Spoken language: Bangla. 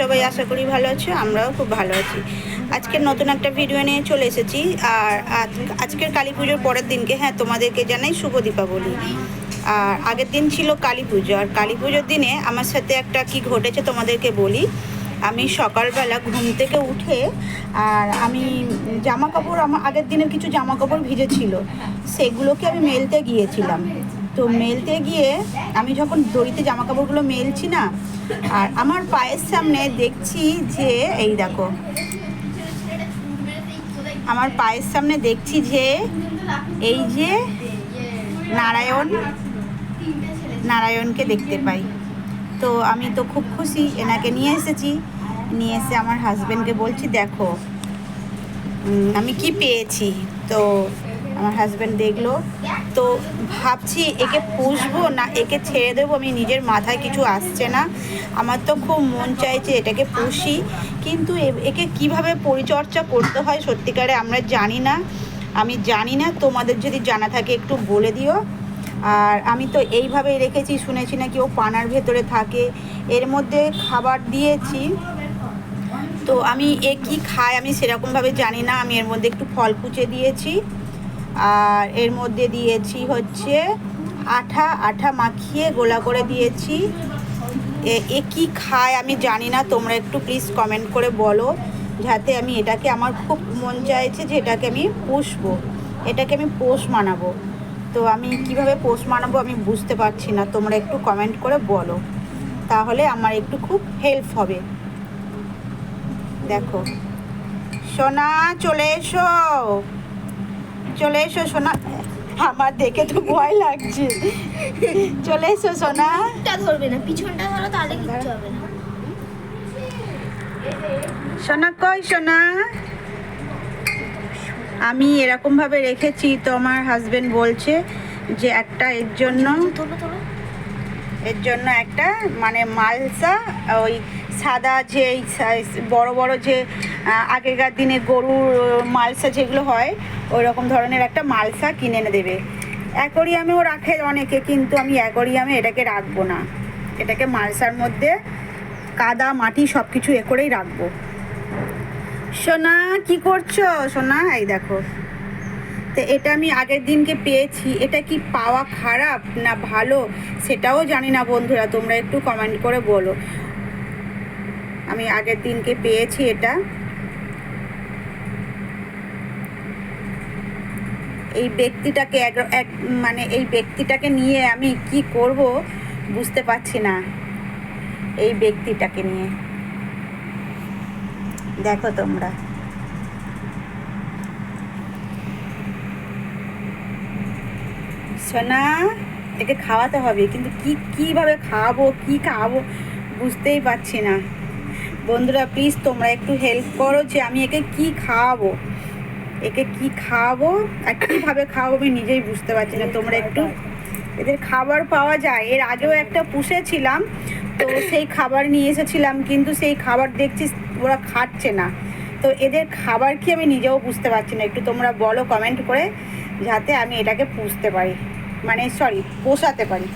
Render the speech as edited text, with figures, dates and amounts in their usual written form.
সবাই আশা করি ভালো আছো, আমরাও খুব ভালো আছি। আজকে নতুন একটা ভিডিও নিয়ে চলে এসেছি। আর আজকের কালী পুজোর পরের দিনকে তোমাদেরকে জানাই শুভ দীপাবলি। আর আগের দিন ছিল কালী পুজো, আর কালী পুজোর দিনে আমার সাথে একটা কি ঘটেছে তোমাদেরকে বলি। আমি সকালবেলা ঘুম থেকে উঠে আর আমি জামা কাপড়, আমার আগের দিনের কিছু জামা কাপড় ভিজেছিল, সেগুলোকে আমি মেলতে গিয়েছিলাম। তো মেলতে গিয়ে আমি যখন দড়িতে জামা কাপড়গুলো মেলছি না, আর আমার পায়ের সামনে দেখছি যে এই দেখো, আমার পায়ের সামনে দেখছি যে এই যে নারায়ণকে দেখতে পাই। তো আমি তো খুব খুশি, এনাকে নিয়ে এসেছি। নিয়ে এসে আমার হাজব্যান্ডকে বলছি দেখো আমি কি পেয়েছি। তো আমার হাজব্যান্ড দেখলো, তো ভাবছি একে পুষবো না একে ছেড়ে দেবো। আমি নিজের মাথায় কিছু আসছে না, আমার তো খুব মন চাইছে এটাকে পুষি, কিন্তু একে কিভাবে পরিচর্যা করতে হয় সত্যিকারে আমরা জানি না। আমি জানি না, তোমাদের যদি জানা থাকে একটু বলে দিও। আর আমি তো এইভাবেই রেখেছি, শুনেছি নাকি ও পানার ভেতরে থাকে। এর মধ্যে খাবার দিয়েছি, তো আমি এ কী খায় আমি সেরকমভাবে জানি না। আমি এর মধ্যে একটু ফল কুচে দিয়েছি, আর এর মধ্যে দিয়েছি হচ্ছে আঠা মাখিয়ে গোলা করে দিয়েছি। এ কী খায় আমি জানি না, তোমরা একটু প্লিজ কমেন্ট করে বলো, যাতে আমি এটাকে, আমার খুব মন চাইছে যে এটাকে আমি পুষবো, এটাকে আমি পোষ মানাবো। তো আমি কিভাবে পোষ মানাবো আমি বুঝতে পারছি না, তোমরা একটু কমেন্ট করে বলো, তাহলে আমার একটু খুব হেল্প হবে। দেখো সোনা, চলে এসো সোনা, আমার দেখে তো ভয় লাগছে। চলে এসো সোনা। ধরবে না, পিছনটা ধরো, তাহলে কিচ্ছু হবে না। সোনা কই সোনা? আমি এরকম ভাবে রেখেছি, তো আমার হাজবেন্ড বলছে যে একটা এর জন্য একটা মানে মালসা, ওই সাদা যে বড় বড় যে আগেকার দিনে গরুর মালসা যেগুলো হয়, ওই রকম ধরনের একটা মালসা কিনে এনে দেবে। অ্যাকোরিয়ামেও রাখে অনেকে, কিন্তু আমি অ্যাকোরিয়ামে এটাকে রাখবো না। এটাকে মালসার মধ্যে কাদা মাটি সব কিছু এ করেই রাখবো। সোনা কি করছো সোনা? এই দেখো, তো এটা আমি আগের দিনকে পেয়েছি, এটা কি পাওয়া খারাপ না ভালো সেটাও জানি না বন্ধুরা, তোমরা একটু কমেন্ট করে বলো। আমি আগের দিনকে পেয়েছি এটা। এই ব্যক্তিটাকে মানে এই ব্যক্তিটাকে নিয়ে আমি কি করব বুঝতে পারছি না। এই ব্যক্তিটাকে নিয়ে দেখো তোমরা, সোনা একে খাওয়াতে হবে, কিন্তু কিভাবে খাওয়াবো, কি খাওয়াবো বুঝতেই পারছি না। বন্ধুরা প্লিজ তোমরা একটু হেল্প করো যে আমি একে কি খাওয়াবো, আর কীভাবে খাওয়াবো আমি নিজেই বুঝতে পারছি না। তোমরা একটু, এদের খাবার পাওয়া যায়, এর আগেও একটা পুষেছিলাম, তো সেই খাবার নিয়ে এসেছিলাম, কিন্তু সেই খাবার দেখছি ওরা খাচ্ছে না। তো এদের খাবার কি আমি নিজেও বুঝতে পারছি না। একটু তোমরা বলো কমেন্ট করে, যাতে আমি এটাকে পুষতে পারি, মানে পোষাতে পারি।